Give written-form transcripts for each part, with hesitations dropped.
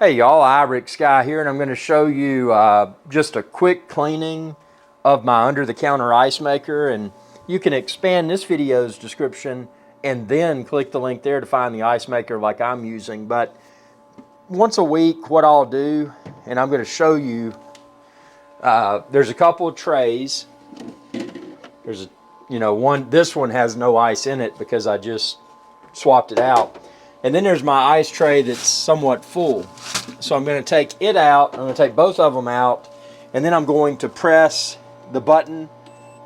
Hey y'all, Rick Sky here, and I'm going to show you just a quick cleaning of my under-the-counter ice maker. And you can expand this video's description and then click the link there to find the ice maker like I'm using. But once a week, what I'll do, and I'm going to show you, there's a couple of trays. There's this one has no ice in it because I just swapped it out. And then there's my ice tray that's somewhat full. So I'm going to take it out, I'm going to take both of them out, and then I'm going to press the button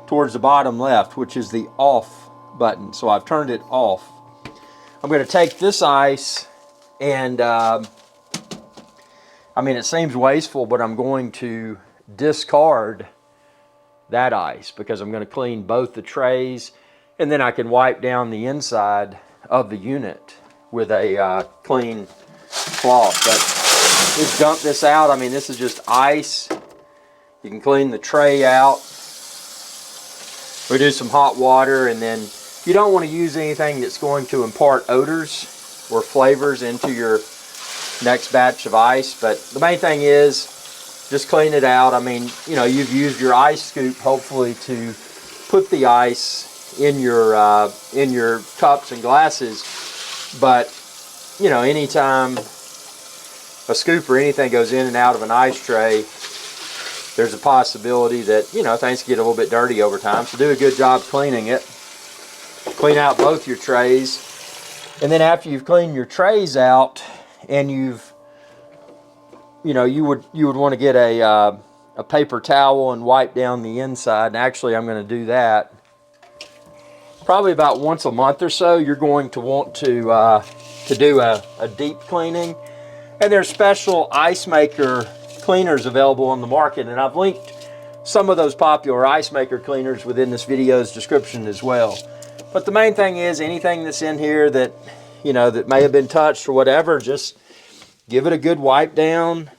towards the bottom left, which is the off button. So I've turned it off. I'm going to take this ice and, I mean, it seems wasteful, but I'm going to discard that ice because I'm going to clean both the trays, and then I can wipe down the inside of the unit with a clean cloth. But just dump this out. I mean, this is just ice. You can clean the tray out. We do some hot water, and then you don't want to use anything that's going to impart odors or flavors into your next batch of ice. But the main thing is just clean it out. I mean, you've used your ice scoop hopefully to put the ice in your cups and glasses. But anytime a scoop or anything goes in and out of an ice tray, there's a possibility that things get a little bit dirty over time. So do a good job cleaning it. Clean out both your trays, and then after you've cleaned your trays out, and you would want to get a paper towel and wipe down the inside. And actually, I'm going to do that probably about once a month or so. You're going to want to do a deep cleaning, and there's special ice maker cleaners available on the market, and I've linked some of those popular ice maker cleaners within this video's description as well. But the main thing is, anything that's in here that that may have been touched or whatever, just give it a good wipe down.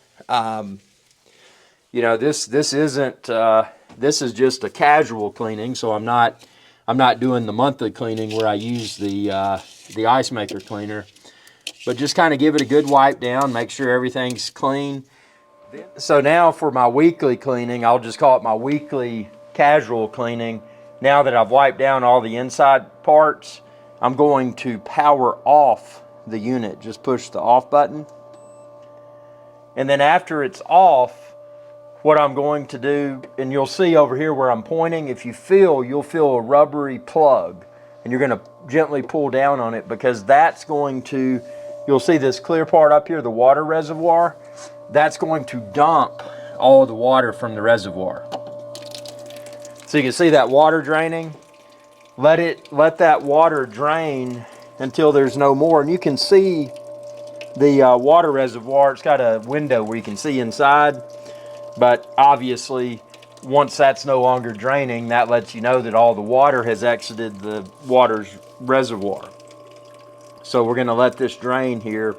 This isn't this is just a casual cleaning, so I'm not doing the monthly cleaning where I use the ice maker cleaner. But just kind of give it a good wipe down, make sure everything's clean. So now for my weekly cleaning, I'll just call it my weekly casual cleaning. Now that I've wiped down all the inside parts, I'm going to power off the unit. Just push the off button. And then after it's off, what I'm going to do, and you'll see over here where I'm pointing, if you you'll feel a rubbery plug. And you're going to gently pull down on it, because that's going to, you'll see this clear part up here, the water reservoir. That's going to dump all of the water from the reservoir. So you can see that water draining. Let that water drain until there's no more. And you can see the water reservoir. It's got a window where you can see inside. But obviously, once that's no longer draining, that lets you know that all the water has exited the water's reservoir. So we're going to let this drain here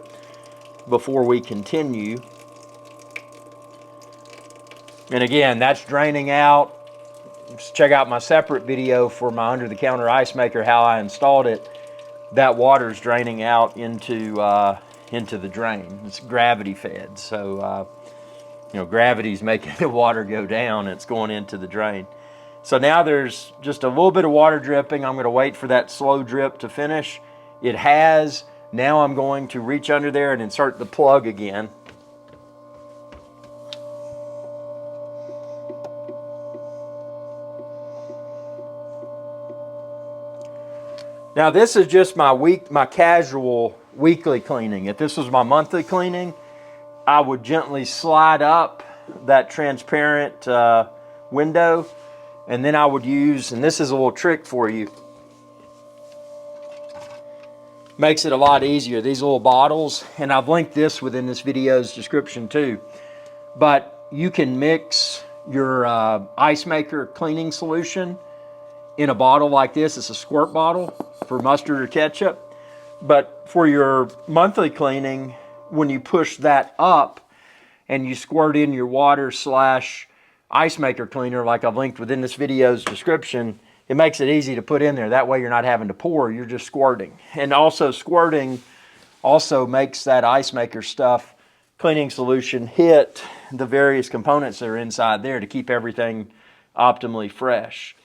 before we continue. And again, that's draining out. Just check out my separate video for my under-the-counter ice maker, how I installed it. That water's draining out into the drain. It's gravity fed, so gravity's making the water go down. It's going into the drain. So now there's just a little bit of water dripping. I'm going to wait for that slow drip to finish. It has. Now I'm going to reach under there and insert the plug again. Now this is just my casual weekly cleaning. If this was my monthly cleaning, I would gently slide up that transparent window, and then I would use, and this is a little trick for you, makes it a lot easier, these little bottles, and I've linked this within this video's description too. But you can mix your ice maker cleaning solution in a bottle like this. It's a squirt bottle for mustard or ketchup. But for your monthly cleaning, when you push that up and you squirt in your water / ice maker cleaner like I've linked within this video's description, it makes it easy to put in there. That way you're not having to pour, you're just squirting. And also squirting also makes that ice maker stuff cleaning solution hit the various components that are inside there to keep everything optimally fresh.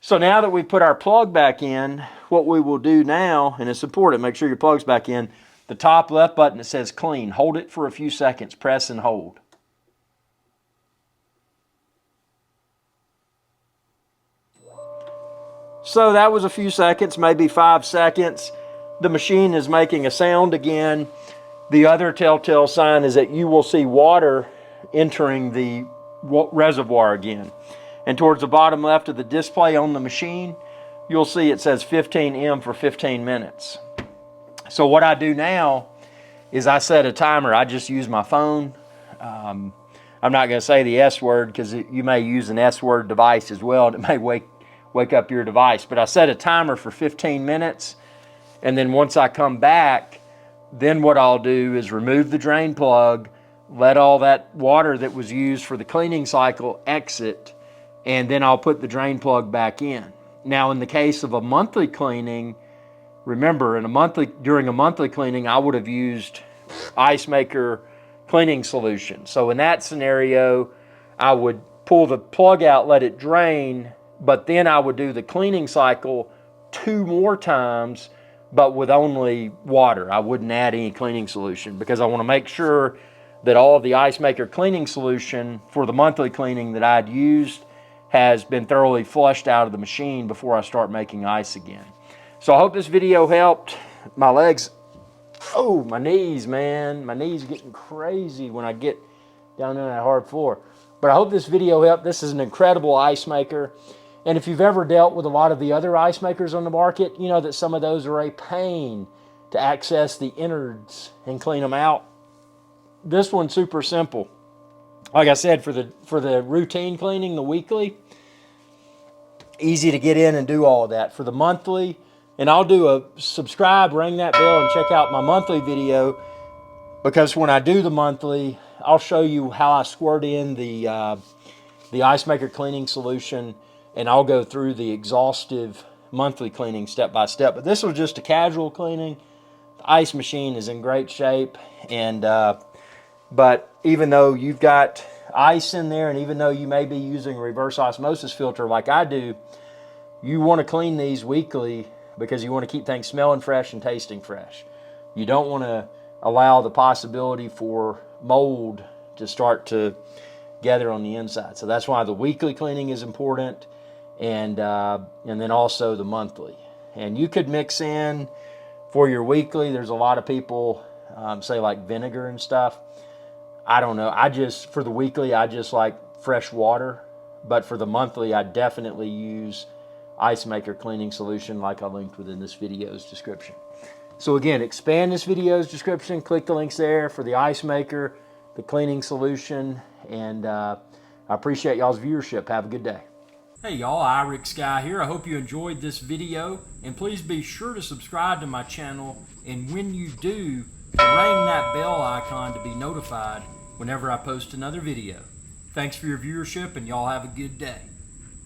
So now that we put our plug back in, what we will do now, and it's important, make sure your plug's back in, the top left button that says clean, hold it for a few seconds, press and hold. So that was a few seconds, maybe 5 seconds. The machine is making a sound again. The other telltale sign is that you will see water entering the reservoir again. And towards the bottom left of the display on the machine, you'll see it says 15M for 15 minutes. So what I do now is I set a timer. I just use my phone. I'm not going to say the S word because you may use an S word device as well, and it may wake up your device. But I set a timer for 15 minutes, and then once I come back, then what I'll do is remove the drain plug, let all that water that was used for the cleaning cycle exit, and then I'll put the drain plug back in. Now, in the case of a monthly cleaning, remember, during a monthly cleaning, I would have used Ice Maker cleaning solution. So in that scenario, I would pull the plug out, let it drain, but then I would do the cleaning cycle 2 more times, but with only water. I wouldn't add any cleaning solution because I want to make sure that all of the Ice Maker cleaning solution for the monthly cleaning that I'd used has been thoroughly flushed out of the machine before I start making ice again. So I hope this video helped. My legs, oh, my knees, man. My knees are getting crazy when I get down on that hard floor. But I hope this video helped. This is an incredible ice maker. And if you've ever dealt with a lot of the other ice makers on the market, you know that some of those are a pain to access the innards and clean them out. This one's super simple. Like I said, for the routine cleaning, the weekly, easy to get in and do all of that. For the monthly, and I'll do a subscribe, ring that bell, and check out my monthly video, because when I do the monthly, I'll show you how I squirt in the Ice Maker cleaning solution, and I'll go through the exhaustive monthly cleaning step by step. But this was just a casual cleaning. The ice machine is in great shape, and but even though you've got ice in there, and even though you may be using a reverse osmosis filter like I do, you want to clean these weekly because you want to keep things smelling fresh and tasting fresh. You don't want to allow the possibility for mold to start to gather on the inside. So that's why the weekly cleaning is important, and then also the monthly. And you could mix in for your weekly. There's a lot of people say like vinegar and stuff. I don't know. For the weekly, I just like fresh water. But for the monthly, I definitely use Ice Maker cleaning solution like I linked within this video's description. So again, expand this video's description. Click the links there for the Ice Maker, the cleaning solution. And I appreciate y'all's viewership. Have a good day. Hey y'all, Irix Guy here. I hope you enjoyed this video. And please be sure to subscribe to my channel. And when you do, ring that bell icon to be notified whenever I post another video. Thanks for your viewership, and y'all have a good day.